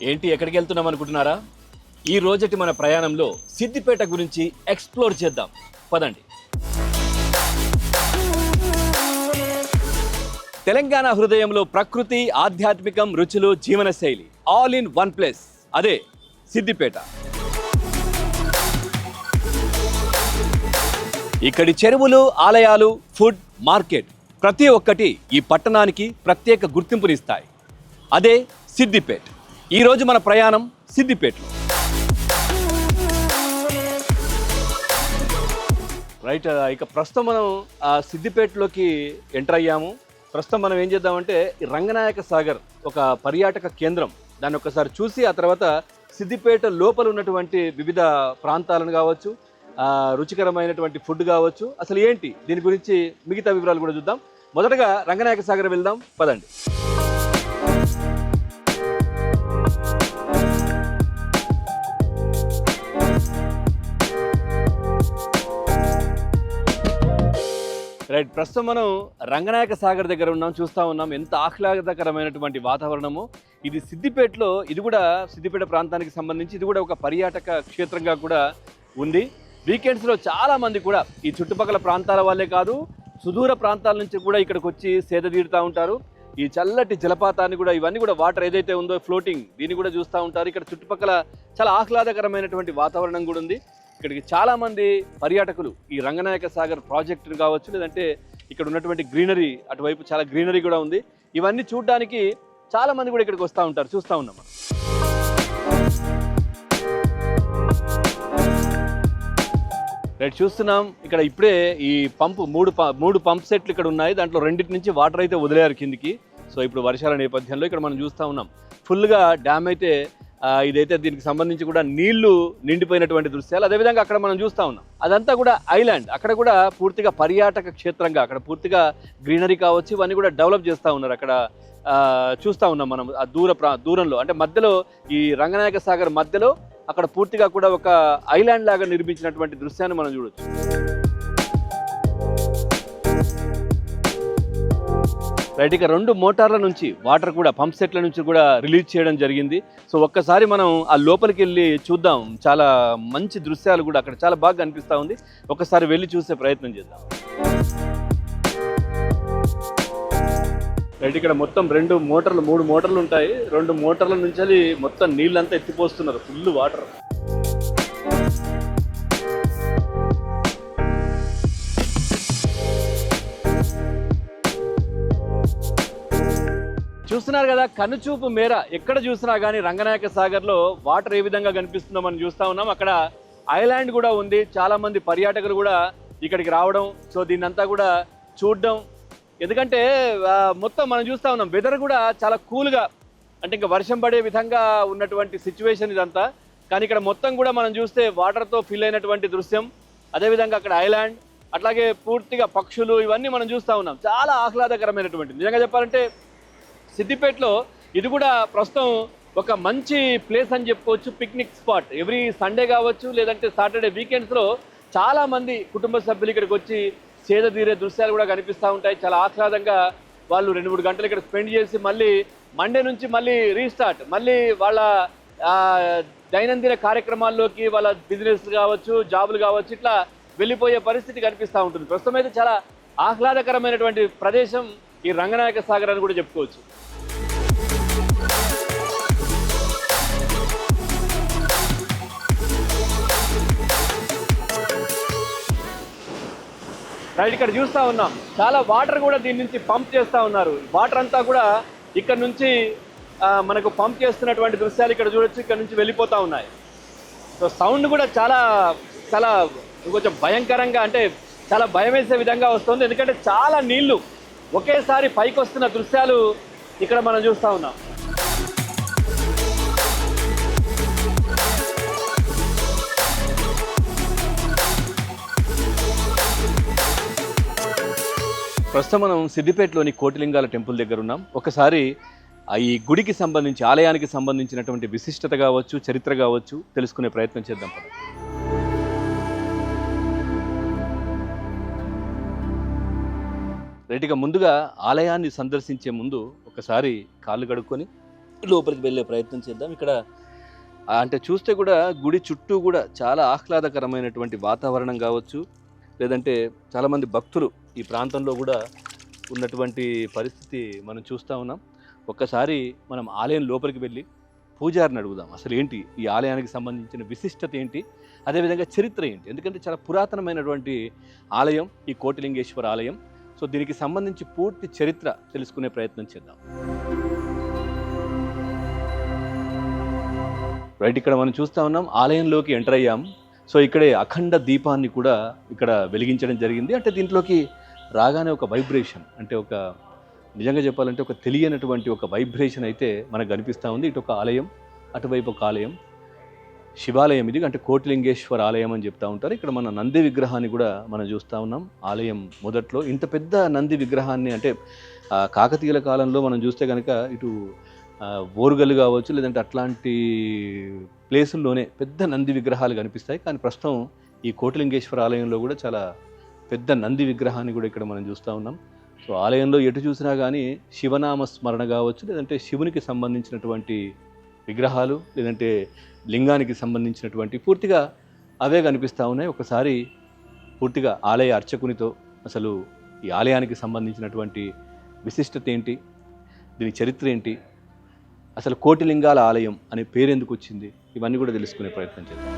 ఏంటి ఎక్కడికి వెళ్తున్నాం అనుకుంటున్నారా? ఈ రోజటి మన ప్రయాణంలో సిద్దిపేట గురించి ఎక్స్ప్లోర్ చేద్దాం. పదండి. తెలంగాణ హృదయంలో ప్రకృతి, ఆధ్యాత్మికం, రుచులు, జీవనశైలి ఆల్ ఇన్ వన్ ప్లేస్. అదే సిద్దిపేట. ఇక్కడి చెరువులు, ఆలయాలు, ఫుడ్, మార్కెట్ ప్రతి ఒక్కటి ఈ పట్టణానికి ప్రత్యేక గుర్తింపునిస్తాయి. అదే సిద్దిపేట. ఈరోజు మన ప్రయాణం సిద్దిపేటలో. రైట్, ఇక ప్రస్తుతం మనం సిద్దిపేటలోకి ఎంటర్ అయ్యాము. ప్రస్తుతం మనం ఏం చేద్దామంటే ఈ రంగనాయక సాగర్ ఒక పర్యాటక కేంద్రం, దాన్ని ఒకసారి చూసి ఆ తర్వాత సిద్దిపేట లోపల ఉన్నటువంటి వివిధ ప్రాంతాలను కావచ్చు, రుచికరమైనటువంటి ఫుడ్ కావచ్చు, అసలు ఏంటి దీని గురించి మిగతా వివరాలు కూడా చూద్దాం. మొదటగా రంగనాయక సాగర్ వెళ్దాం, పదండి. రైట్, ప్రస్తుతం మనం రంగనాయక సాగర్ దగ్గర ఉన్నాం. చూస్తూ ఉన్నాం ఎంత ఆహ్లాదకరమైనటువంటి వాతావరణము. ఇది సిద్దిపేటలో, ఇది కూడా సిద్దిపేట ప్రాంతానికి సంబంధించి ఇది కూడా ఒక పర్యాటక క్షేత్రంగా కూడా ఉంది. వీకెండ్స్లో చాలామంది కూడా ఈ చుట్టుపక్కల ప్రాంతాల వాళ్ళే కాదు, సుదూర ప్రాంతాల నుంచి కూడా ఇక్కడికి వచ్చి సేద తీరుతూ ఉంటారు. ఈ చల్లటి జలపాతాన్ని కూడా, ఇవన్నీ కూడా వాటర్ ఏదైతే ఉందో ఫ్లోటింగ్, దీన్ని కూడా చూస్తూ ఉంటారు. ఇక్కడ చుట్టుపక్కల చాలా ఆహ్లాదకరమైనటువంటి వాతావరణం కూడా ఉంది. ఇక్కడికి చాలామంది పర్యాటకులు ఈ రంగనాయక సాగర్ ప్రాజెక్టును కావచ్చు, లేదంటే ఇక్కడ ఉన్నటువంటి గ్రీనరీ, అటువైపు చాలా గ్రీనరీ కూడా ఉంది. ఇవన్నీ చూడడానికి చాలామంది కూడా ఇక్కడికి వస్తూ ఉంటారు. చూస్తూ ఉన్నాం మనం. రైట్, చూస్తున్నాం ఇక్కడ ఇప్పుడే ఈ పంపు మూడు పంప్ సెట్లు ఇక్కడ ఉన్నాయి. దాంట్లో రెండింటి నుంచి వాటర్ అయితే వదిలేరు కిందికి. సో ఇప్పుడు వర్షాల నేపథ్యంలో ఇక్కడ మనం చూస్తూ ఉన్నాం ఫుల్గా డ్యామ్ అయితే, ఇదైతే దీనికి సంబంధించి కూడా నీళ్లు నిండిపోయినటువంటి దృశ్యాలు. అదేవిధంగా అక్కడ మనం చూస్తూ ఉన్నాం అదంతా కూడా ఐలాండ్, అక్కడ కూడా పూర్తిగా పర్యాటక క్షేత్రంగా, అక్కడ పూర్తిగా గ్రీనరీ కావచ్చు, ఇవన్నీ కూడా డెవలప్ చేస్తూ ఉన్నారు. అక్కడ చూస్తూ ఉన్నాం మనం ఆ దూరంలో, అంటే మధ్యలో ఈ రంగనాయక సాగర్ మధ్యలో అక్కడ పూర్తిగా కూడా ఒక ఐలాండ్ లాగా నిర్మించినటువంటి దృశ్యాన్ని మనం చూడొచ్చు. రైట్, ఇక 2 మోటార్ల నుంచి వాటర్ కూడా పంప్ సెట్ల నుంచి కూడా రిలీజ్ చేయడం జరిగింది. సో ఒక్కసారి మనం ఆ లోపలికి వెళ్ళి చూద్దాం. చాలా మంచి దృశ్యాలు కూడా అక్కడ చాలా బాగా కనిపిస్తూ ఉంది. ఒకసారి వెళ్ళి చూసే ప్రయత్నం చేద్దాం. రైట్, ఇక్కడ మొత్తం 3 మోటార్లు ఉంటాయి. 2 మోటార్ల నుంచి మొత్తం నీళ్ళంతా ఎత్తిపోస్తున్నారు, ఫుల్ వాటర్. చూస్తున్నారు కదా, కనుచూపు మేర ఎక్కడ చూసినా కానీ రంగనాయక సాగర్లో వాటర్ ఏ విధంగా కనిపిస్తుందో మనం చూస్తూ ఉన్నాం. అక్కడ ఐలాండ్ కూడా ఉంది. చాలామంది పర్యాటకులు కూడా ఇక్కడికి రావడం, సో దీన్నంతా కూడా చూడడం. ఎందుకంటే మొత్తం మనం చూస్తూ ఉన్నాం వెదర్ కూడా చాలా కూల్గా, అంటే ఇంకా వర్షం పడే విధంగా ఉన్నటువంటి సిచ్యువేషన్ ఇదంతా. కానీ ఇక్కడ మొత్తం కూడా మనం చూస్తే వాటర్తో ఫిల్ అయినటువంటి దృశ్యం, అదేవిధంగా అక్కడ ఐలాండ్, అట్లాగే పూర్తిగా పక్షులు, ఇవన్నీ మనం చూస్తూ ఉన్నాం. చాలా ఆహ్లాదకరమైనటువంటి, నిజంగా చెప్పాలంటే సిద్దిపేటలో ఇది కూడా ప్రస్తుతం ఒక మంచి ప్లేస్ అని చెప్పుకోవచ్చు. Picnic spot. ఎవ్రీ సండే కావచ్చు, లేదంటే సాటర్డే వీకెండ్స్లో చాలామంది కుటుంబ సభ్యులు ఇక్కడికి వచ్చి సేద తీరే దృశ్యాలు కూడా కనిపిస్తూ ఉంటాయి. చాలా ఆహ్లాదంగా వాళ్ళు 2-3 గంటలు ఇక్కడ స్పెండ్ చేసి మళ్ళీ మండే నుంచి మళ్ళీ రీస్టార్ట్, మళ్ళీ వాళ్ళ దైనందిన కార్యక్రమాల్లోకి, వాళ్ళ బిజినెస్ కావచ్చు, జాబులు కావచ్చు, ఇట్లా వెళ్ళిపోయే పరిస్థితి కనిపిస్తూ ఉంటుంది. ప్రస్తుతం అయితే చాలా ఆహ్లాదకరమైనటువంటి ప్రదేశం ఈ రంగనాయక సాగర్ అని కూడా చెప్పుకోవచ్చు. రైట్, ఇక్కడ చూస్తూ ఉన్నాం చాలా వాటర్ కూడా దీని నుంచి పంప్ చేస్తూ ఉన్నారు. వాటర్ అంతా కూడా ఇక్కడ నుంచి మనకు పంప్ చేస్తున్నటువంటి దృశ్యాలు ఇక్కడ చూడొచ్చు. ఇక్కడ నుంచి వెళ్ళిపోతూ ఉన్నాయి. సో సౌండ్ కూడా చాలా చాలా కొంచెం భయంకరంగా, అంటే చాలా భయం వేసే విధంగా వస్తుంది. ఎందుకంటే చాలా నీళ్లు ఒకేసారి పైకి వస్తున్న దృశ్యాలు ఇక్కడ మనం చూస్తూ ఉన్నాం. ప్రస్తుతం మనం సిద్దిపేటలోని కోటిలింగాల టెంపుల్ దగ్గర ఉన్నాం. ఒకసారి ఈ గుడికి సంబంధించి, ఆలయానికి సంబంధించినటువంటి విశిష్టత కావచ్చు, చరిత్ర కావచ్చు తెలుసుకునే ప్రయత్నం చేద్దాం. రైట్గా ముందుగా ఆలయాన్ని సందర్శించే ముందు ఒకసారి కాళ్ళు కడుక్కొని లోపలికి వెళ్ళే ప్రయత్నం చేద్దాం. ఇక్కడ అంటే చూస్తే కూడా గుడి చుట్టూ కూడా చాలా ఆహ్లాదకరమైనటువంటి వాతావరణం కావచ్చు, లేదంటే చాలామంది భక్తులు ఈ ప్రాంతంలో కూడా ఉన్నటువంటి పరిస్థితి మనం చూస్తూ ఉన్నాం. ఒక్కసారి మనం ఆలయం లోపలికి వెళ్ళి పూజారిని అడుగుదాం, అసలు ఏంటి ఈ ఆలయానికి సంబంధించిన విశిష్టత ఏంటి, అదేవిధంగా చరిత్ర ఏంటి. ఎందుకంటే చాలా పురాతనమైనటువంటి ఆలయం ఈ కోటిలింగేశ్వర ఆలయం. సో దీనికి సంబంధించి పూర్తి చరిత్ర తెలుసుకునే ప్రయత్నం చేద్దాం. రైట్, ఇక్కడ మనం చూస్తూ ఉన్నాం ఆలయంలోకి ఎంటర్ అయ్యాం. సో ఇక్కడే అఖండ దీపాన్ని కూడా ఇక్కడ వెలిగించడం జరిగింది. అంటే దీంట్లోకి రాగానే ఒక వైబ్రేషన్, అంటే ఒక నిజంగా చెప్పాలంటే ఒక తెలియనటువంటి ఒక వైబ్రేషన్ అయితే మనకు కనిపిస్తూ ఉంది. ఇటు ఒక ఆలయం, అటువైపు ఒక ఆలయం, శివాలయం ఇది, అంటే కోటిలింగేశ్వర ఆలయం అని చెప్తూ ఉంటారు. ఇక్కడ మన నంది విగ్రహాన్ని కూడా మనం చూస్తూ ఉన్నాం. ఆలయం మొదట్లో ఇంత పెద్ద నంది విగ్రహాన్ని, అంటే కాకతీయుల కాలంలో మనం చూస్తే కనుక ఇటు ఓరుగల్లు కావచ్చు, లేదంటే అట్లాంటి ప్లేసుల్లోనే పెద్ద నంది విగ్రహాలు కనిపిస్తాయి. కానీ ప్రస్తుతం ఈ కోటిలింగేశ్వర ఆలయంలో కూడా చాలా పెద్ద నంది విగ్రహాన్ని కూడా ఇక్కడ మనం చూస్తూ ఉన్నాం. సో ఆలయంలో ఎటు చూసినా కానీ శివనామ స్మరణ కావచ్చు, లేదంటే శివునికి సంబంధించినటువంటి విగ్రహాలు, లేదంటే లింగానికి సంబంధించినటువంటి పూర్తిగా అవే కనిపిస్తూ ఉన్నాయి. ఒకసారి పూర్తిగా ఆలయ అర్చకునితో అసలు ఈ ఆలయానికి సంబంధించినటువంటి విశిష్టత ఏంటి, దీని చరిత్ర ఏంటి, అసలు కోటిలింగాల ఆలయం అనే పేరు ఎందుకు వచ్చింది, ఇవన్నీ కూడా తెలుసుకునే ప్రయత్నం చేద్దాం.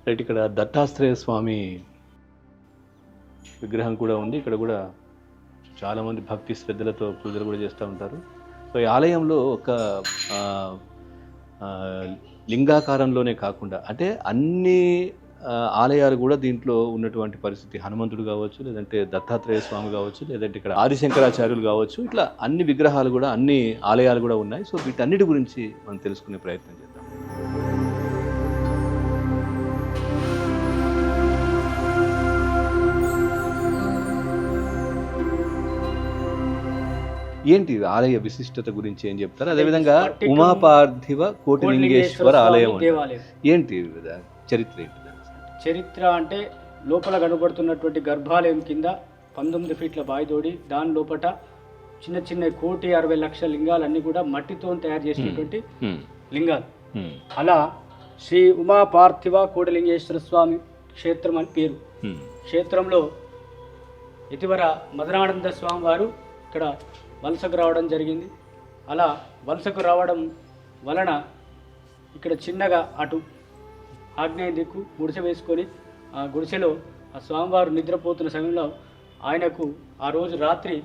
రైట్, ఇక్కడ దత్తాత్రేయ స్వామి విగ్రహం కూడా ఉంది. ఇక్కడ కూడా చాలామంది భక్తి శ్రద్ధలతో పూజలు కూడా చేస్తూ ఉంటారు. సో ఈ ఆలయంలో ఒక లింగాకారంలోనే కాకుండా, అంటే అన్ని ఆలయాలు కూడా దీంట్లో ఉన్నటువంటి పరిస్థితి, హనుమంతుడు కావచ్చు, లేదంటే దత్తాత్రేయ స్వామి కావచ్చు, లేదంటే ఇక్కడ ఆదిశంకరాచార్యులు కావచ్చు, ఇట్లా అన్ని విగ్రహాలు కూడా, అన్ని ఆలయాలు కూడా ఉన్నాయి. సో వీటన్నిటి గురించి మనం తెలుసుకునే ప్రయత్నం చేద్దాం. ఏంటి ఆలయ విశిష్టత గురించి ఏం చెప్తారు? అదేవిధంగా ఉమాపార్థివ కోటిలింగేశ్వర ఆలయం ఏంటి చరిత్ర ఏంటి? చరిత్ర అంటే లోపల కనబడుతున్నటువంటి గర్భాలయం కింద 19 ఫీట్ల బాయితోడి, దాని లోపల చిన్న చిన్న 1,60,00,000 లింగాలన్నీ కూడా మట్టితో తయారు చేసినటువంటి లింగాలు. అలా శ్రీ ఉమాపార్థివ కోటిలింగేశ్వర స్వామి క్షేత్రం అని పేరు. క్షేత్రంలో ఇటీవల మదనానంద స్వామి వారు ఇక్కడ వలసకు రావడం జరిగింది. అలా వలసకు రావడం వలన ఇక్కడ చిన్నగా అటు ఆగ్నేయ దిక్కు గుడిసె వేసుకొని ఆ గుడిసెలో ఆ స్వామివారు నిద్రపోతున్న సమయంలో ఆయనకు ఆ రోజు రాత్రి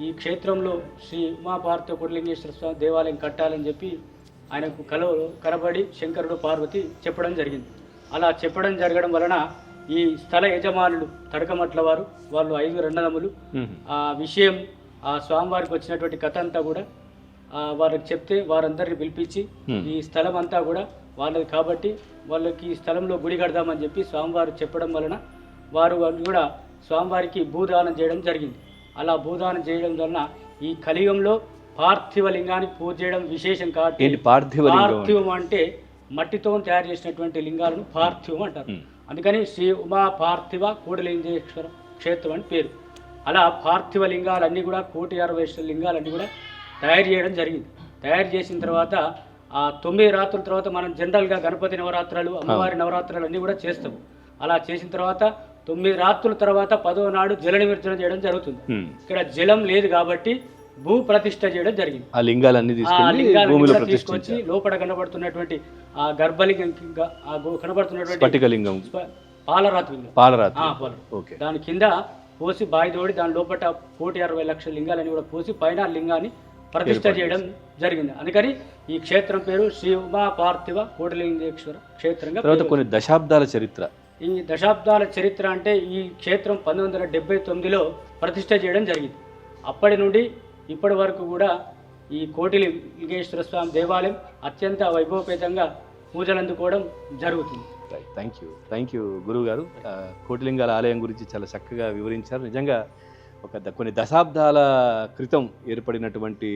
ఈ క్షేత్రంలో శ్రీ ఉమాపార్థివ కోటిలింగేశ్వర స్వామి దేవాలయం కట్టాలని చెప్పి ఆయనకు కనబడి శంకరుడు పార్వతి చెప్పడం జరిగింది. అలా చెప్పడం జరగడం వలన ఈ స్థల యజమానులు తడకమట్ల వారు, వాళ్ళు 5 అన్నదమ్ములు, ఆ విషయం ఆ స్వామివారికి వచ్చినటువంటి కథ అంతా కూడా వారికి చెప్తే వారందరిని పిలిపించి ఈ స్థలం అంతా కూడా వాళ్ళది కాబట్టి వాళ్ళకి ఈ స్థలంలో గుడి కడదామని చెప్పి స్వామివారు చెప్పడం వలన వారు కూడా స్వామివారికి భూదానం చేయడం జరిగింది. అలా భూదానం చేయడం వలన ఈ కలియుగంలో పార్థివ లింగానికి పూజ చేయడం విశేషం కాబట్టి, పార్థివం అంటే మట్టితో తయారు చేసినటువంటి లింగాలను పార్థివం అంటారు. అందుకని శ్రీ ఉమా పార్థివ కోటిలింగేశ్వర క్షేత్రం అని పేరు. అలా పార్థివ లింగాలన్నీ కూడా 1,60,00,000 లింగాలన్నీ కూడా తయారు చేయడం జరిగింది. తయారు చేసిన తర్వాత ఆ 9 రాత్రుల తర్వాత మనం జనరల్గా గణపతి నవరాత్రులు, అమ్మవారి నవరాత్రులు అన్నీ కూడా చేస్తాం. అలా చేసిన తర్వాత 9 రాత్రుల తర్వాత 10వ నాడు జల నిమజ్జనం చేయడం జరుగుతుంది. ఇక్కడ జలం లేదు కాబట్టి భూ ప్రతిష్ఠ చేయడం జరిగింది. ఆ లింగాలన్నీ తీసుకొచ్చి లోపల కనబడుతున్నటువంటి ఆ గర్భలింగం కనబడుతున్నటువంటి పాలరాతి దాని కింద పోసి బాయితోడి దాని లోపల 1,60,00,000 లింగాలని కూడా పోసి పైన లింగాన్ని ప్రతిష్ఠ చేయడం జరిగింది. అందుకని ఈ క్షేత్రం పేరు శ్రీ ఉమా పార్థివ కోటిలింగేశ్వర క్షేత్రంగా. కొన్ని దశాబ్దాల చరిత్ర. ఈ దశాబ్దాల చరిత్ర అంటే ఈ క్షేత్రం 1979లో ప్రతిష్ఠ చేయడం జరిగింది. అప్పటి నుండి ఇప్పటి వరకు కూడా ఈ కోటిలింగేశ్వర స్వామి దేవాలయం అత్యంత వైభవపేతంగా పూజలు అందుకోవడం జరుగుతుంది. థ్యాంక్ యూ గురువు గారు. కోటిలింగాల ఆలయం గురించి చాలా చక్కగా వివరించారు. నిజంగా కొన్ని దశాబ్దాల క్రితం ఏర్పడినటువంటి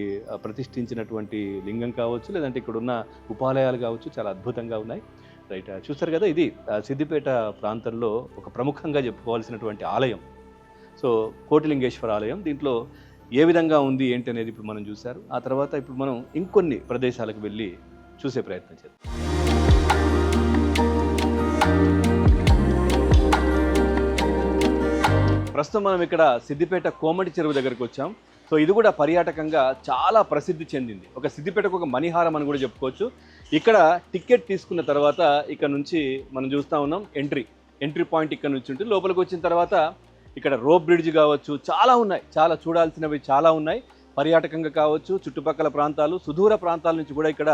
ప్రతిష్ఠించినటువంటి లింగం కావచ్చు, లేదంటే ఇక్కడ ఉన్న ఉపాలయాలు కావచ్చు, చాలా అద్భుతంగా ఉన్నాయి. రైట్. చూస్తారు కదా, ఇది సిద్దిపేట ప్రాంతంలో ఒక ప్రముఖంగా చెప్పుకోవాల్సినటువంటి ఆలయం. సో కోటిలింగేశ్వర ఆలయం. దీంట్లో ఏ విధంగా ఉంది ఏంటి అనేది ఇప్పుడు మనం చూశారు. ఆ తర్వాత ఇప్పుడు మనం ఇంకొన్ని ప్రదేశాలకు వెళ్ళి చూసే ప్రయత్నం చేద్దాం. ప్రస్తుతం మనం ఇక్కడ సిద్దిపేట కోమటి చెరువు దగ్గరికి వచ్చాం. సో ఇది కూడా పర్యాటకంగా చాలా ప్రసిద్ధి చెందింది. ఒక సిద్దిపేటకు ఒక మణిహారం అని కూడా చెప్పుకోవచ్చు. ఇక్కడ టికెట్ తీసుకున్న తర్వాత ఇక్కడ నుంచి మనం చూస్తూ ఉన్నాం ఎంట్రీ పాయింట్ ఇక్కడ నుంచి ఉంటుంది. లోపలికి వచ్చిన తర్వాత ఇక్కడ రోప్ బ్రిడ్జ్ కావచ్చు, చాలా ఉన్నాయి, చాలా చూడాల్సినవి చాలా ఉన్నాయి. పర్యాటకంగా కావచ్చు, చుట్టుపక్కల ప్రాంతాలు, సుదూర ప్రాంతాల నుంచి కూడా ఇక్కడ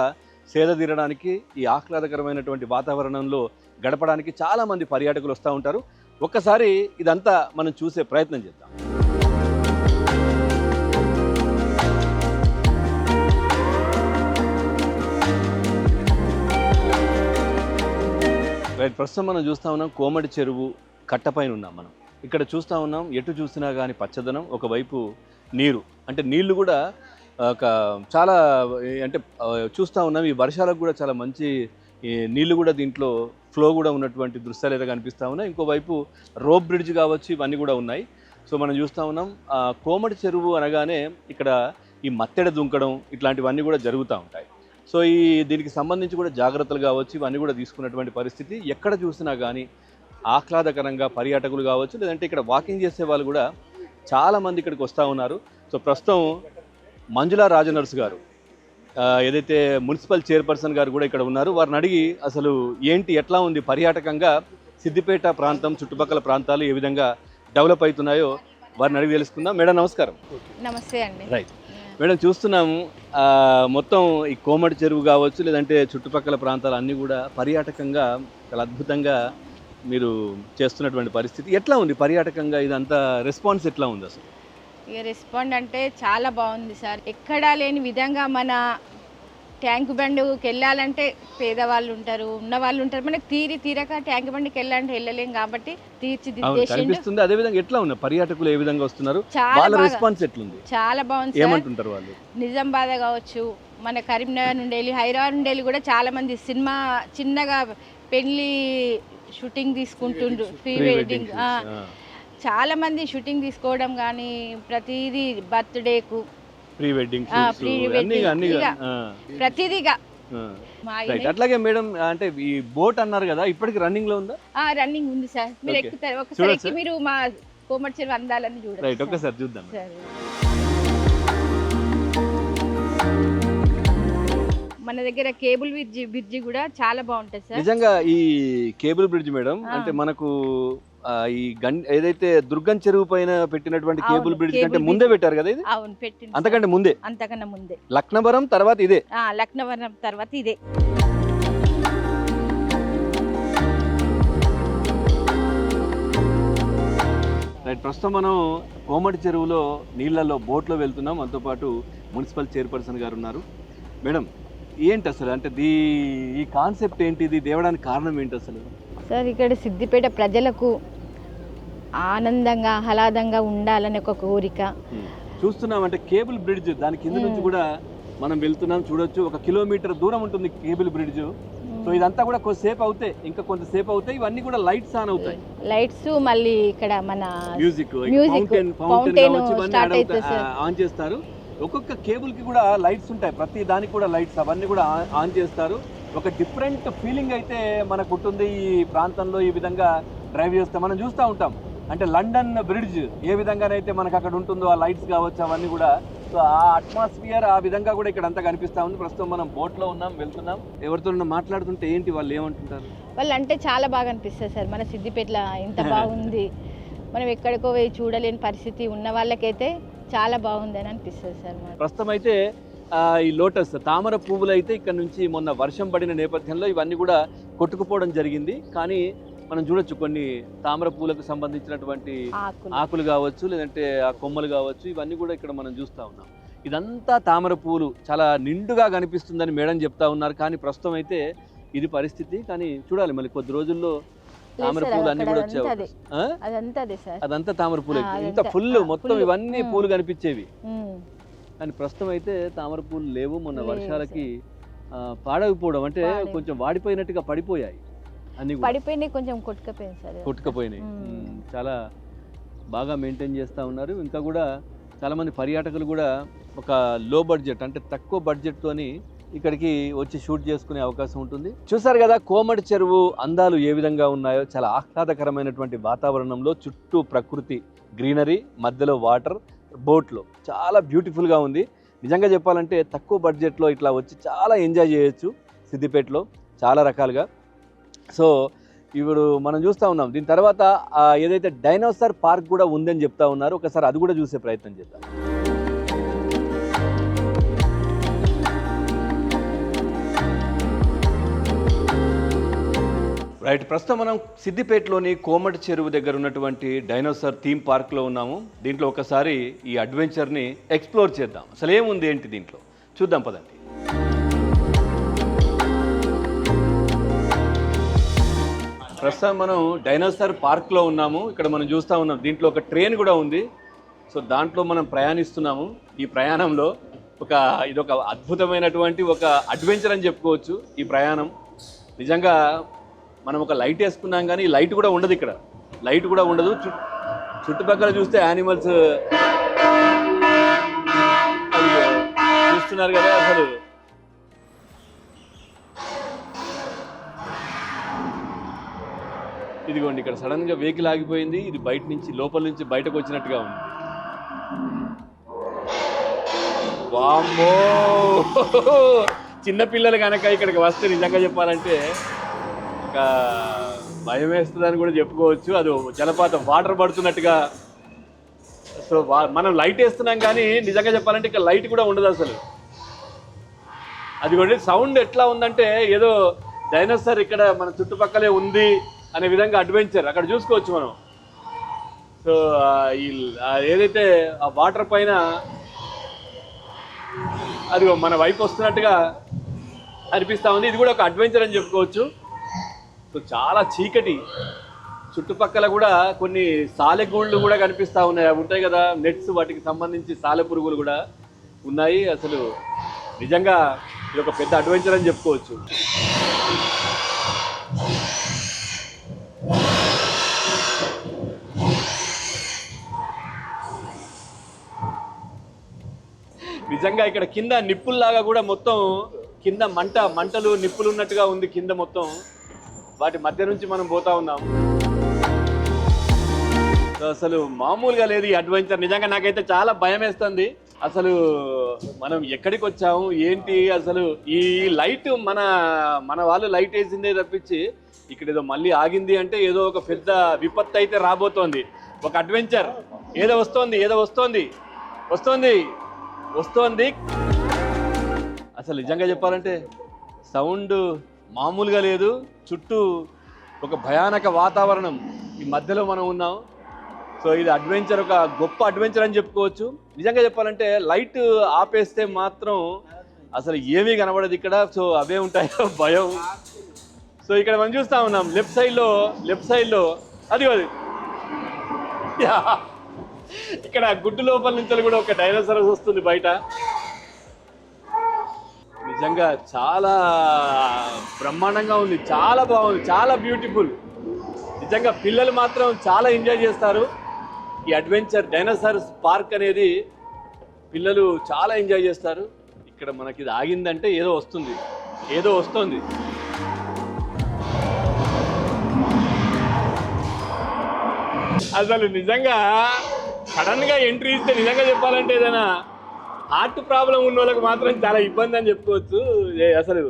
సేద తీరడానికి, ఈ ఆహ్లాదకరమైనటువంటి వాతావరణంలో గడపడానికి చాలామంది పర్యాటకులు వస్తూ ఉంటారు. ఒక్కసారి ఇదంతా మనం చూసే ప్రయత్నం చేద్దాం. రైట్, ప్రస్తుతం మనం చూస్తూ ఉన్నాం కోమటి చెరువు కట్టపైన ఉన్నాం మనం. ఇక్కడ చూస్తూ ఉన్నాం, ఎటు చూసినా కానీ పచ్చదనం, ఒకవైపు నీరు, అంటే నీళ్లు కూడా ఒక చాలా అంటే చూస్తూ ఉన్నాం. ఈ వర్షాలకు కూడా చాలా మంచి నీళ్లు కూడా దీంట్లో ఫ్లో కూడా ఉన్నటువంటి దృశ్యాలు అయితే కనిపిస్తూ ఉన్నాయి. ఇంకోవైపు రోప్ బ్రిడ్జ్ కావచ్చు, ఇవన్నీ కూడా ఉన్నాయి. సో మనం చూస్తూ ఉన్నాం, కోమటి చెరువు అనగానే ఇక్కడ ఈ మత్తెడ దుంకడం ఇట్లాంటివన్నీ కూడా జరుగుతూ ఉంటాయి. సో దీనికి సంబంధించి కూడా జాగ్రత్తలు కావచ్చు, ఇవన్నీ కూడా తీసుకున్నటువంటి పరిస్థితి. ఎక్కడ చూసినా కానీ ఆహ్లాదకరంగా పర్యాటకులు కావచ్చు, లేదంటే ఇక్కడ వాకింగ్ చేసే వాళ్ళు కూడా చాలామంది ఇక్కడికి వస్తూ ఉన్నారు. సో ప్రస్తుతం మంజులా రాజనర్స్ గారు, ఏదైతే మున్సిపల్ చైర్పర్సన్ గారు కూడా ఇక్కడ ఉన్నారు. వారిని అడిగి అసలు ఏంటి, ఎట్లా ఉంది పర్యాటకంగా సిద్దిపేట ప్రాంతం, చుట్టుపక్కల ప్రాంతాలు ఏ విధంగా డెవలప్ అవుతున్నాయో వారిని అడిగి తెలుసుకుందాం. మేడం నమస్కారం. నమస్తే అండి. రైట్ మేడం, చూస్తున్నాము మొత్తం ఈ కోమటి చెరువు కావచ్చు, లేదంటే చుట్టుపక్కల ప్రాంతాలు అన్నీ కూడా పర్యాటకంగా చాలా అద్భుతంగా మీరు చేస్తున్నటువంటి పరిస్థితి. ఎట్లా ఉంది పర్యాటకంగా, ఇదంతా రెస్పాన్స్ ఎట్లా ఉంది అసలు? ఇక రెస్పాండ్ అంటే చాలా బాగుంది సార్. ఎక్కడా లేని విధంగా మన ట్యాంక్ బండ్కి వెళ్ళాలంటే పేదవాళ్ళు ఉంటారు, ఉన్న వాళ్ళు ఉంటారు. మనకి తీరక ట్యాంక్ బండ్కి వెళ్ళాలంటే వెళ్ళలేం కాబట్టి తీర్చిదిద్దేసిండు. అదే విధంగా ఎట్లా ఉన్నారు పర్యాటకులు, ఏ విధంగా వస్తున్నారు, వాళ్ళ రెస్పాన్స్ ఎట్లుంది? చాలా బాగుంది. ఏమంటుంటారు వాళ్ళు? నిజామాబాద్ కావచ్చు, మన కరీంనగర్ నుండి వెళ్ళి, హైదరాబాద్ నుండి వెళ్ళి కూడా చాలా మంది సినిమా చిన్నగా పెళ్లి షూటింగ్ తీసుకుంటుండ్రు, ప్రీ వెడ్డింగ్, చాలా మంది షూటింగ్ తీసుకోవడం కానీ, ప్రతిదీ బర్త్డేకు ప్రీ వెడ్డింగ్ ప్రతిదీగా. అట్లాగే మేడం, అంటే ఈ బోట్ అన్నారు కదా, ఇప్పటికి రన్నింగ్ లో ఉందా? రన్నింగ్ ఉంది సార్. మీరు ఎక్కుతారు ఒకసారి, ఎక్కి మీరు మా కోమటి చెరువు అందాలని చూడండి. రైట్, ఒకసారి చూద్దాం. మన దగ్గర కేబుల్ బ్రిడ్జి కూడా చాలా బాగుంటుంది సార్. నిజంగా ఈ కేబుల్ బ్రిడ్జ్ మేడం, అంటే మనకు ఈ ఏదైతే దుర్గం చెరువు పైన పెట్టినటువంటి కేబుల్ బ్రిడ్జ్ కంటే ముందే పెట్టారు కదా ఇది? అవును, పెట్టింది. అంతకంటే ముందే? అంతకన్నా ముందే. లక్నవరం తర్వాత ఇదే? లక్నవరం తర్వాత ఇదే. రైట్, ప్రస్తుతం మనం కోమటి చెరువులో నీళ్లలో బోట్లో వెళ్తున్నాం. మనతో పాటు మున్సిపల్ చైర్పర్సన్ గారు ఉన్నారు. మేడం, ఏంటి అసలు, అంటే ఈ కాన్సెప్ట్ ఏంటి, ఇది తేవడానికి కారణం ఏంటి అసలు? సార్, ఇక్కడ సిద్దిపేట ప్రజలకు ఆనందంగా ఆహ్లాదంగా ఉండాలని ఒక కోరిక. చూస్తున్నాం, అంటే కేబుల్ బ్రిడ్జ్, దాని కింద నుంచి కూడా మనం వెళ్తున్నాం. చూడొచ్చు, 1 కిలోమీటర్ దూరం ఉంటుంది కేబుల్ బ్రిడ్జ్. సో ఇదంతా కూడా కొంతసేపు అవుతాయి, ఇంకా కొంతసేపు అవుతాయి. ఇవన్నీ కూడా లైట్స్ ఆన్ అవుతాయి, లైట్స్. మళ్ళీ ఇక్కడ మన మ్యూజిక్ ఆన్ చేస్తారు. ఒక్కొక్క కేబుల్ కి కూడా లైట్స్ ఉంటాయి, ప్రతి దానికి కూడా లైట్స్, అవన్నీ కూడా ఆన్ చేస్తారు. ఒక డిఫరెంట్ ఫీలింగ్ అయితే మనకు ఉంటుంది ఈ ప్రాంతంలో. ఈ విధంగా డ్రైవ్ చేస్తే మనం చూస్తూ ఉంటాం, అంటే లండన్ బ్రిడ్జ్ ఏ విధంగానైతే మనకు అక్కడ ఉంటుందో, ఆ లైట్స్ కావచ్చు అవన్నీ కూడా. సో ఆ అట్మాస్ఫియర్ ఆ విధంగా కూడా ఇక్కడ అంతా కనిపిస్తూ ఉంది. ప్రస్తుతం మనం బోట్లో ఉన్నాం, వెళ్తున్నాం. ఎవరితో మాట్లాడుతుంటే ఏంటి వాళ్ళు ఏమంటుంటారు? వాళ్ళు అంటే చాలా బాగా అనిపిస్తుంది సార్, మన సిద్దిపేటలో ఇంత బాగుంది, మనం ఎక్కడికో పోయి చూడలేని పరిస్థితి ఉన్న వాళ్ళకైతే చాలా బాగుంది అని అనిపిస్తుంది సార్. ప్రస్తుతం అయితే ఈ లోటస్ తామర పువ్వులు అయితే ఇక్కడ నుంచి మొన్న వర్షం పడిన నేపథ్యంలో ఇవన్నీ కూడా కొట్టుకుపోవడం జరిగింది. కానీ మనం చూడొచ్చు, కొన్ని తామర పూలకు సంబంధించినటువంటి ఆకులు కావచ్చు, లేదంటే ఆ కొమ్మలు కావచ్చు, ఇవన్నీ కూడా ఇక్కడ మనం చూస్తూ ఉన్నాం. ఇదంతా తామర పూలు చాలా నిండుగా కనిపిస్తుందని మేడం చెప్తా ఉన్నారు. కానీ ప్రస్తుతం అయితే ఇది పరిస్థితి. కానీ చూడాలి, మళ్ళీ కొద్ది రోజుల్లో తామర పూలు అన్ని కూడా వచ్చాయి. అదంతా తామర పూలు, ఇంత ఫుల్ మొత్తం ఇవన్నీ పూలు కనిపించేవి. కానీ ప్రస్తుతం అయితే తామర పూలు లేవు. మొన్న వర్షాలకి పాడైపోవడం, అంటే కొంచెం వాడిపోయినట్టుగా పడిపోయాయి. అన్ని కూడా పడిపోయినాయి, కొంచెం కొట్టుకపోయింది సార్. కొట్టుకుపోయినాయి. చాలా బాగా మెయింటైన్ చేస్తూ ఉన్నారు. ఇంకా కూడా చాలామంది పర్యాటకులు కూడా ఒక లో బడ్జెట్ అంటే తక్కువ బడ్జెట్తోని ఇక్కడికి వచ్చి షూట్ చేసుకునే అవకాశం ఉంటుంది. చూసారు కదా కోమటి చెరువు అందాలు ఏ విధంగా ఉన్నాయో. చాలా ఆహ్లాదకరమైనటువంటి వాతావరణంలో, చుట్టూ ప్రకృతి, గ్రీనరీ, మధ్యలో వాటర్, బోట్లో చాలా బ్యూటిఫుల్గా ఉంది. నిజంగా చెప్పాలంటే తక్కువ బడ్జెట్లో ఇట్లా వచ్చి చాలా ఎంజాయ్ చేయొచ్చు సిద్దిపేటలో చాలా రకాలుగా. సో ఇప్పుడు మనం చూస్తూ ఉన్నాం. దీని తర్వాత ఏదైతే డైనోసార్ పార్క్ కూడా ఉందని చెప్తా ఉన్నారు, ఒకసారి అది కూడా చూసే ప్రయత్నం చేద్దాం. రైట్, ప్రస్తుతం మనం సిద్దిపేటలోని కోమటి చెరువు దగ్గర ఉన్నటువంటి డైనోసార్ థీమ్ పార్క్లో ఉన్నాము. దీంట్లో ఒకసారి ఈ అడ్వెంచర్ని ఎక్స్ప్లోర్ చేద్దాం. అసలు ఏముంది ఏంటి దీంట్లో చూద్దాం పదండి. ప్రస్తుతం మనం డైనోసార్ పార్క్లో ఉన్నాము. ఇక్కడ మనం చూస్తూ ఉన్నాం, దీంట్లో ఒక ట్రైన్ కూడా ఉంది. సో దాంట్లో మనం ప్రయాణిస్తున్నాము. ఈ ప్రయాణంలో ఇదొక అద్భుతమైనటువంటి ఒక అడ్వెంచర్ అని చెప్పుకోవచ్చు. ఈ ప్రయాణం నిజంగా మనం ఒక లైట్ వేసుకున్నాం కానీ లైట్ కూడా ఉండదు, ఇక్కడ లైట్ కూడా ఉండదు. చుట్టుపక్కల చూస్తే యానిమల్స్ చూస్తున్నారు కదా. అసలు ఇదిగోండి, ఇక్కడ సడన్గా వెహికల్ ఆగిపోయింది. ఇది బయట నుంచి లోపల నుంచి బయటకు వచ్చినట్టుగా ఉంది. వామ్మో, చిన్నపిల్లలు కనుక ఇక్కడికి వస్తే నిజంగా చెప్పాలంటే ఒక భయం వేస్తుందని కూడా చెప్పుకోవచ్చు. అది జలపాతం, వాటర్ పడుతున్నట్టుగా. సో మనం లైట్ వేస్తున్నాం కానీ నిజంగా చెప్పాలంటే ఇక్కడ లైట్ కూడా ఉండదు అసలు. అది కూడా సౌండ్ ఎట్లా ఉందంటే ఏదో డైనోసార్ ఇక్కడ మన చుట్టుపక్కలే ఉంది అనే విధంగా అడ్వెంచర్ అక్కడ చూసుకోవచ్చు మనం. సో ఏదైతే ఆ వాటర్ పైన అది మన వైపు వస్తున్నట్టుగా అనిపిస్తూ ఉంది. ఇది కూడా ఒక అడ్వెంచర్ అని చెప్పుకోవచ్చు. సో చాలా చీకటి, చుట్టుపక్కల కూడా కొన్ని సాలెగూళ్ళు కూడా కనిపిస్తూ ఉన్నాయి. అవి ఉంటాయి కదా నెట్స్, వాటికి సంబంధించి సాలె పురుగులు కూడా ఉన్నాయి. అసలు నిజంగా ఇది ఒక పెద్ద అడ్వెంచర్ అని చెప్పుకోవచ్చు. నిజంగా ఇక్కడ కింద నిప్పుల్లాగా కూడా మొత్తం కింద మంటలు నిప్పులు ఉన్నట్టుగా ఉంది కింద మొత్తం. వాటి మధ్య నుంచి మనం పోతా ఉన్నాం. అసలు మామూలుగా లేదు ఈ అడ్వెంచర్. నిజంగా నాకైతే చాలా భయం వేస్తుంది. అసలు మనం ఎక్కడికి వచ్చాము ఏంటి, అసలు ఈ లైట్ మన వాళ్ళు లైట్ వేసిందే తప్పించి ఇక్కడ ఏదో మళ్ళీ ఆగింది అంటే ఏదో ఒక పెద్ద విపత్తు అయితే రాబోతోంది. ఒక అడ్వెంచర్ ఏదో వస్తోంది. అసలు నిజంగా చెప్పాలంటే సౌండ్ మామూలుగా లేదు. చుట్టూ ఒక భయానక వాతావరణం, ఈ మధ్యలో మనం ఉన్నాం. సో ఇది అడ్వెంచర్, ఒక గొప్ప అడ్వెంచర్ అని చెప్పుకోవచ్చు. నిజంగా చెప్పాలంటే లైట్ ఆపేస్తే మాత్రం అసలు ఏమీ కనబడదు ఇక్కడ. సో అవే ఉంటాయో భయం. సో ఇక్కడ మనం చూస్తూ ఉన్నాం లెఫ్ట్ సైడ్లో అది ఇక్కడ గుడ్డు లోపల నుంచి కూడా ఒక డైనోసార్ వస్తుంది బయట. నిజంగా చాలా బ్రహ్మాండంగా ఉంది, చాలా బాగుంది, చాలా బ్యూటిఫుల్. నిజంగా పిల్లలు మాత్రం చాలా ఎంజాయ్ చేస్తారు ఈ అడ్వెంచర్. డైనోసార్ పార్క్ అనేది పిల్లలు చాలా ఎంజాయ్ చేస్తారు. ఇక్కడ మనకి ఇది ఆగిందంటే ఏదో వస్తుంది. అసలు నిజంగా సడన్గా ఎంట్రీ ఇస్తే నిజంగా చెప్పాలంటే ఏదైనా హార్ట్ ప్రాబ్లం ఉన్న వాళ్ళకి మాత్రం చాలా ఇబ్బంది అని చెప్పుకోవచ్చు. అసలు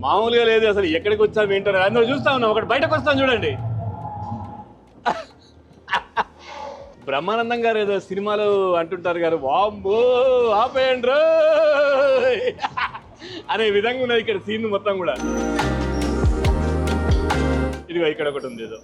మామూలుగా లేదు. అసలు ఎక్కడికి వచ్చాము ఏంటో అందులో చూస్తా ఉన్నాం. ఒకటి బయటకు వస్తాం చూడండి. బ్రహ్మానందం గారు ఏదో సినిమాలు అంటుంటారు గారు, వామ్మో ఆపేయండి రో అనే విధంగా ఉన్నది ఇక్కడ సీన్ మొత్తం కూడా. ఇదిగో ఇక్కడ ఒకటి ఉంది ఏదో.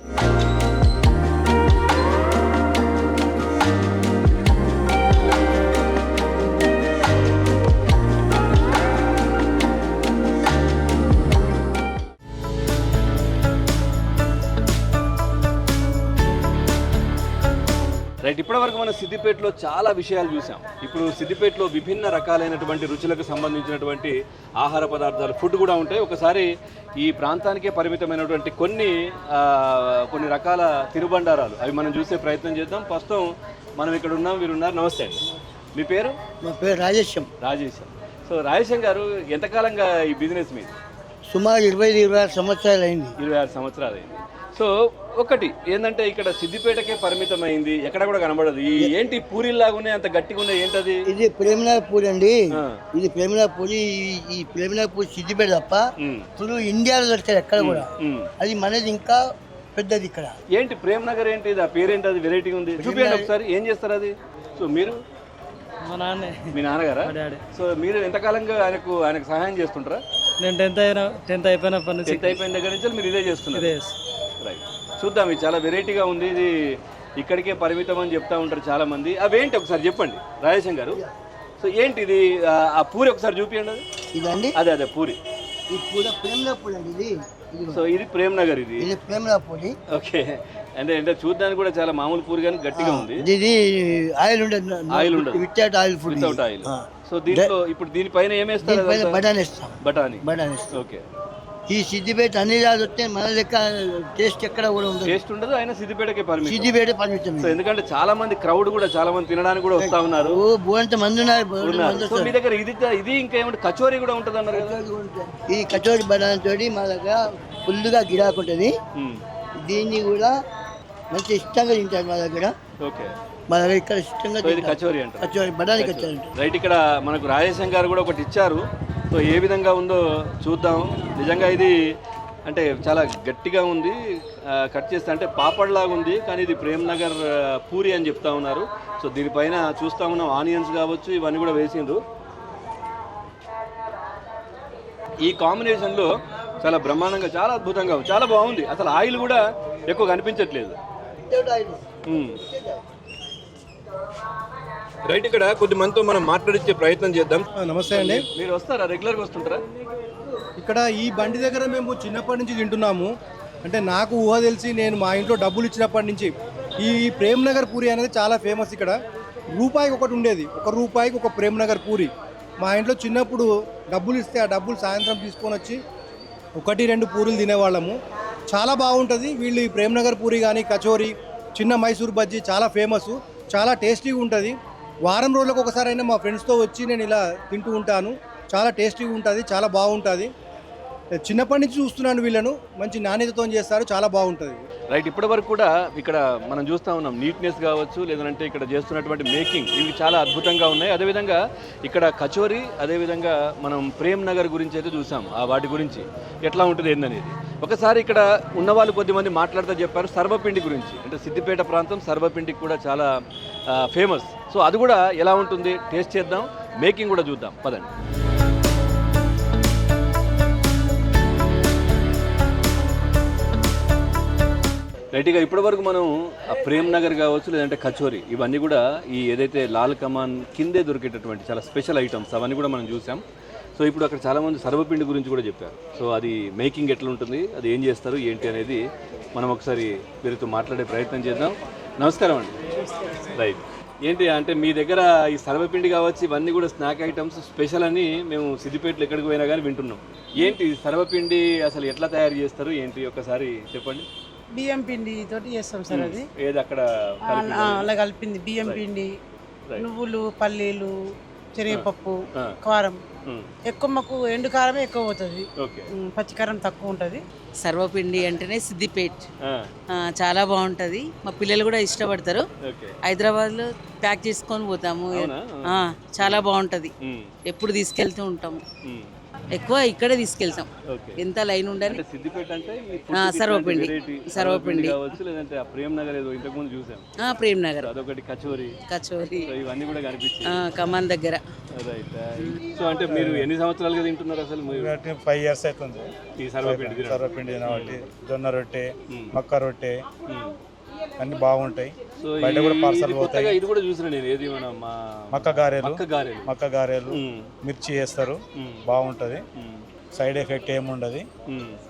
రైట్, ఇప్పటివరకు మనం సిద్దిపేటలో చాలా విషయాలు చూసాం. ఇప్పుడు సిద్దిపేటలో విభిన్న రకాలైనటువంటి రుచులకు సంబంధించినటువంటి ఆహార పదార్థాలు, ఫుడ్ కూడా ఉంటాయి. ఒకసారి ఈ ప్రాంతానికే పరిమితమైనటువంటి కొన్ని రకాల తినుబండారాలు అవి మనం చూసే ప్రయత్నం చేద్దాం. ప్రస్తుతం మనం ఇక్కడ ఉన్నాం, వీరున్నారు. నమస్తే అండి, మీ పేరు? మా పేరు రాజేశం. రాజేశం. సో రాజేశం గారు, ఎంతకాలంగా ఈ బిజినెస్ మీది? సుమారు 25-26 సంవత్సరాలు అయింది. 26 సంవత్సరాలు అయింది. సో ఒకటి ఏంటంటే ఇక్కడ సిద్దిపేటకే పరిమితమైంది, ఎక్కడ కూడా కనబడదు. ఈ ఏంటి పూరిలాగా ఉన్నాయి, అంత గట్టిగా ఉన్నాయి, ఏంటది? ఇది ప్రేమనాథ్ పూరి అండి. ఇది ప్రేమనాథ్ పూరి. ఈ ప్రేమనాథ్ పూరి సిద్దిపేట తప్ప ఇప్పుడు ఇండియాలో దొరికారు ఎక్కడ కూడా. అది మనది ఇంకా పెద్దది ఇక్కడ. ఏంటి ప్రేమ్ నగర్ ఏంటి, ఆ పేరేంటి, అది వెరైటీగా ఉంది, చూపించండి ఒకసారి. ఏం చేస్తారు అది? సో మీరు మా నాన్నే. మీ నాన్నగారా? మా డాడీ. సో మీరు ఎంతకాలంగా ఆయనకు సహాయం చేస్తుంటారా? నేను 10th అయిపోయినప్పటి నుంచి. 10th అయిపోయిన దగ్గర నుంచి మీరు ఇదే చేస్తున్నారు? ఇదే. రైట్, చూద్దాం. ఇది చాలా వెరైటీగా ఉంది. ఇది ఇక్కడికే పరిమితం అని చెప్తా ఉంటారు చాలా మంది. అవేంటి ఒకసారి చెప్పండి రాజేశం గారు. సో ఏంటి ఇది, ఆ పూరి ఒకసారి చూపించండి. అది ఇదండి, అదే పూరి. ఈ పూర ప్రేమనాథ్ పూరి అండి. ఇది సో ఇది ప్రేమ్ నగర్. ఇది ప్రేమనాథ్ పూరి. ఓకే, అంటే చూడడానికి కూడా చాలా మామూలు పూరి కానీ గట్టిగా ఉంది. ఇది ఆయిల్ ఉండదు. ఆయిల్ ఉండదు. Without oil food. Without oil. So దీంట్లో ఇప్పుడు దీనిపైన ఏమేస్తారు? బఠానీ ఇస్తాం. బఠానీ. ఓకే. ఈ సిద్దిపేట అన్ని రాజు వస్తే మన లెక్క టేస్ట్ ఎక్కడ కూడా ఉండదు. టేస్ట్ ఉండదు, ఆయన సిద్దిపేటకే పరిమితం. సిద్దిపేట పరిమితం. సో ఎందుకంటే చాలా మంది క్రౌడ్ కూడా చాలా మంది తినడానికి కూడా వస్తా ఉన్నారు. బోంత మంది ఉన్నారు. సో మీ దగ్గర ఇది ఇంకా ఏమంటే కచోరీ కూడా ఉంటుంది అన్నారు కదా? ఈ కచోరీ బఠానీ తోటి మా దగ్గర ఫుల్గా గిరాకు ఉంటుంది. దీన్ని కూడా మంచి ఇష్టంగా తింటారు మా దగ్గర. ఓకే, మా దగ్గర ఇక్కడ ఇష్టంగా కచోరీ అంటారు. కచోరీ బఠానీ కచోరీ. రైట్, ఇక్కడ మనకు రాజేశం గారు కూడా ఒకటి ఇచ్చారు. సో ఏ విధంగా ఉందో చూద్దాం. నిజంగా ఇది అంటే చాలా గట్టిగా ఉంది. కట్ చేస్తే అంటే పాపడ్లాగా ఉంది, కానీ ఇది ప్రేమ్ నగర్ పూరి అని చెప్తా ఉన్నారు. సో దీనిపైన చూస్తూ ఉన్నాం ఆనియన్స్ కావచ్చు, ఇవన్నీ కూడా వేసిండ్రు. ఈ కాంబినేషన్లో చాలా బ్రహ్మాండంగా, చాలా అద్భుతంగా, చాలా బాగుంది. అసలు ఆయిల్ కూడా ఎక్కువ కనిపించట్లేదు. రైట్, ఇక్కడ కొద్ది మందితో మనం మాట్లాడించే ప్రయత్నం చేద్దాం. నమస్తే అండి. మీరు వస్తారా, రెగ్యులర్గా వస్తుంటారా? ఇక్కడ ఈ బండి దగ్గర మేము చిన్నప్పటి నుంచి తింటున్నాము. అంటే నాకు ఊహ తెలిసి నేను మా ఇంట్లో డబ్బులు ఇచ్చినప్పటి నుంచి ఈ ప్రేమ్ నగర్ పూరి అనేది చాలా ఫేమస్. ఇక్కడ రూపాయికి ఒకటి ఉండేది, ₹1 ఒక ప్రేమ్ నగర్ పూరి. మా ఇంట్లో చిన్నప్పుడు డబ్బులు ఇస్తే ఆ డబ్బులు సాయంత్రం తీసుకొని వచ్చి 1-2 పూరీలు తినేవాళ్ళము. చాలా బాగుంటుంది. వీళ్ళు ఈ ప్రేమ్ నగర్ పూరి కానీ కచోరీ, చిన్న మైసూర్ బజ్జీ చాలా ఫేమస్, చాలా టేస్టీగా ఉంటుంది. వారం రోజులకు ఒకసారి అయినా మా ఫ్రెండ్స్తో వచ్చి నేను ఇలా తింటూ ఉంటాను. చాలా టేస్టీగా ఉంటుంది, చాలా బాగుంటుంది. చిన్నప్పటి నుంచి చూస్తున్నాను వీళ్ళను, మంచి నాణ్యతతో చేస్తారు, చాలా బాగుంటుంది. రైట్, ఇప్పటి వరకు కూడా ఇక్కడ మనం చూస్తూ ఉన్నాం నీట్నెస్ కావచ్చు, లేదంటే ఇక్కడ చేస్తున్నటువంటి మేకింగ్, ఇవి చాలా అద్భుతంగా ఉన్నాయి. అదేవిధంగా ఇక్కడ కచోరీ, అదేవిధంగా మనం ప్రేమ్ నగర్ గురించి అయితే చూసాం. వాటి గురించి ఎట్లా ఉంటుంది ఏందనేది ఒకసారి ఇక్కడ ఉన్న వాళ్ళు కొద్దిమంది మాట్లాడుతూ చెప్పారు. సర్వపిండి గురించి, అంటే సిద్దిపేట ప్రాంతం సర్వపిండికి కూడా చాలా ఫేమస్. సో అది కూడా ఎలా ఉంటుంది టేస్ట్ చేద్దాం, మేకింగ్ కూడా చూద్దాం, పదండి. రైట్గా ఇప్పటి వరకు మనం ప్రేమ్ నగర్ కావచ్చు, లేదంటే కచోరీ, ఇవన్నీ కూడా ఈ ఏదైతే లాల్ కమాన్ కిందే దొరికేటటువంటి చాలా స్పెషల్ ఐటమ్స్ అవన్నీ కూడా మనం చూసాం. సో ఇప్పుడు అక్కడ చాలామంది సర్వపిండి గురించి కూడా చెప్పారు. సో అది మేకింగ్ ఎట్లా ఉంటుంది, అది ఏం చేస్తారు ఏంటి అనేది మనం ఒకసారి వీరితో మాట్లాడే ప్రయత్నం చేద్దాం. నమస్కారం అండి. రైట్, ఏంటి అంటే మీ దగ్గర ఈ సర్వపిండి కావచ్చు, ఇవన్నీ కూడా స్నాక్ ఐటమ్స్ స్పెషల్ అని మేము సిద్దిపేటలో ఎక్కడికి పోయినా కానీ వింటున్నాం. ఏంటి సర్వపిండి అసలు ఎట్లా తయారు చేస్తారు ఏంటి ఒకసారి చెప్పండి. బియ్యం పిండి తోటి చేస్తాం సార్. అది ఏది అక్కడ అలా కలిపింది బియ్యం పిండి, నువ్వులు, పల్లీలు, శనగపప్పు, కారం. ఎక్కువ మాకు ఎండు కారమే ఎక్కువ పోతుంది, పచ్చి కారం తక్కువ ఉంటుంది. సర్వపిండి అంటేనే సిద్దిపేట్ చాలా బాగుంటుంది. మా పిల్లలు కూడా ఇష్టపడతారు. హైదరాబాద్లో ప్యాక్ చేసుకొని పోతాము, చాలా బాగుంటుంది. ఎప్పుడు తీసుకెళ్తూ ఉంటాము, ఎక్కువ ఇక్కడే తీసుకెళ్తాం. ఎంత లైన్ ఉండాలి. సర్వపిండి ప్రేమ్ నగర్ ఇంతకు ముందు చూసాం. ప్రేమ్ నగర్ అదొకటి, కచోరీ ఇవన్నీ కూడా కనిపించాయి కమాన్ దగ్గర. సో అంటే మీరు ఎన్ని సంవత్సరాలుగా తింటున్నారు అసలు? 5 years అవుతుంది ఈ సర్వపిండి తినబట్టి. జొన్న రొట్టె, మక్క రొట్టె అన్ని బాగుంటాయి. సో బయట కూడా పార్సల్ పోతాయి. ఇది కూడా చూసిన నేను, ఏది మన మక్క గారెలు మిర్చి వేస్తారు, బాగుంటది. సైడ్ ఎఫెక్ట్ ఏముండదు,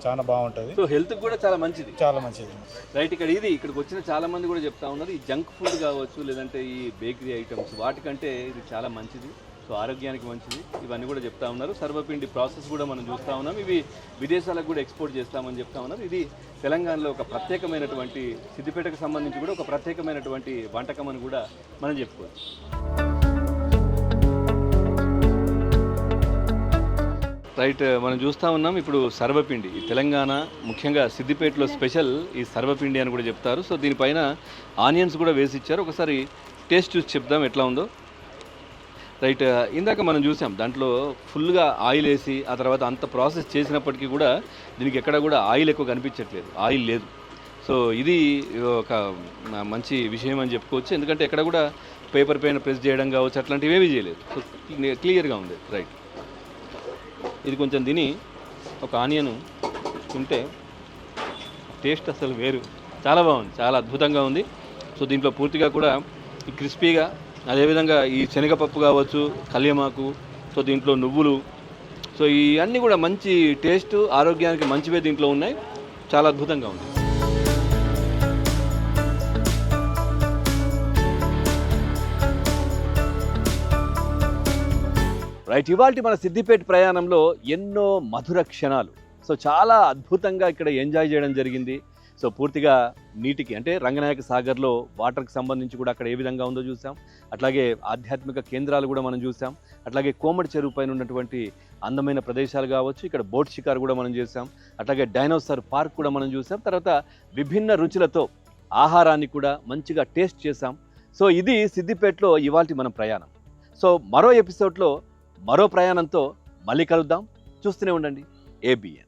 చాలా బాగుంటుంది. సో హెల్త్ కూడా చాలా మంచిది. చాలా మంచిది. రైట్. ఇక్కడికి వచ్చిన చాలా మంది కూడా చెప్తా ఉన్నారు ఈ జంక్ ఫుడ్ కావచ్చు లేదంటే ఈ బేకరీ ఐటమ్స్ వాటికంటే ఇది చాలా మంచిది, సో ఆరోగ్యానికి మంచిది, ఇవన్నీ కూడా చెప్తా ఉన్నారు. సర్వపిండి ప్రాసెస్ కూడా మనం చూస్తూ ఉన్నాం, ఇవి విదేశాలకు కూడా ఎక్స్పోర్ట్ చేస్తామని చెప్తా ఉన్నారు. ఇది తెలంగాణలో ఒక ప్రత్యేకమైనటువంటి, సిద్దిపేటకు సంబంధించి కూడా ఒక ప్రత్యేకమైనటువంటి వంటకం అని కూడా మనం చెప్పుకోవచ్చు. రైట్. మనం చూస్తూ ఉన్నాం ఇప్పుడు సర్వపిండి, ఈ తెలంగాణ ముఖ్యంగా సిద్దిపేటలో స్పెషల్ ఈ సర్వపిండి అని కూడా చెప్తారు. సో దీనిపైన ఆనియన్స్ కూడా వేసి ఇచ్చారు. ఒకసారి టేస్ట్ చూసి చెప్దాం ఎట్లా ఉందో. రైట్. ఇందాక మనం చూసాం దాంట్లో ఫుల్గా ఆయిల్ వేసి ఆ తర్వాత అంత ప్రాసెస్ చేసినప్పటికీ కూడా దీనికి ఎక్కడ కూడా ఆయిల్ ఎక్కువ కనిపించట్లేదు, ఆయిల్ లేదు. సో ఇది ఒక మంచి విషయం అని చెప్పుకోవచ్చు, ఎందుకంటే ఎక్కడ కూడా పేపర్ పైన ప్రెస్ చేయడం కావచ్చు అట్లాంటివి ఏమీ చేయలేదు. సో క్లియర్గా ఉంది. రైట్. ఇది కొంచెం తిని ఒక ఆనియన్ తింటే టేస్ట్ అసలు వేరు, చాలా బాగుంది, చాలా అద్భుతంగా ఉంది. సో దీంట్లో పూర్తిగా కూడా ఈ క్రిస్పీగా, అదేవిధంగా ఈ శనగపప్పు కావచ్చు, కళ్యమాకు, సో దీంట్లో నువ్వులు, సో ఇవన్నీ కూడా మంచి టేస్ట్, ఆరోగ్యానికి మంచివే దీంట్లో ఉన్నాయి, చాలా అద్భుతంగా ఉంది. రైట్. ఇవాళ మన సిద్దిపేట ప్రయాణంలో ఎన్నో మధుర క్షణాలు, సో చాలా అద్భుతంగా ఇక్కడ ఎంజాయ్ చేయడం జరిగింది. సో పూర్తిగా నీటికి అంటే రంగనాయక సాగర్లో వాటర్కి సంబంధించి కూడా అక్కడ ఏ విధంగా ఉందో చూసాం, అట్లాగే ఆధ్యాత్మిక కేంద్రాలు కూడా మనం చూసాం, అట్లాగే కోమటి చెరువు పైన ఉన్నటువంటి అందమైన ప్రదేశాలు కావచ్చు, ఇక్కడ బోట్ షికారు కూడా మనం చేసాం, అట్లాగే డైనోసార్ పార్క్ కూడా మనం చూసాం, తర్వాత విభిన్న రుచులతో ఆహారాన్ని కూడా మంచిగా టేస్ట్ చేసాం. సో ఇది సిద్దిపేటలో ఇవాల్టి మన ప్రయాణం. సో మరో ఎపిసోడ్లో మరో ప్రయాణంతో మళ్ళీ కలుద్దాం. చూస్తూనే ఉండండి ABN.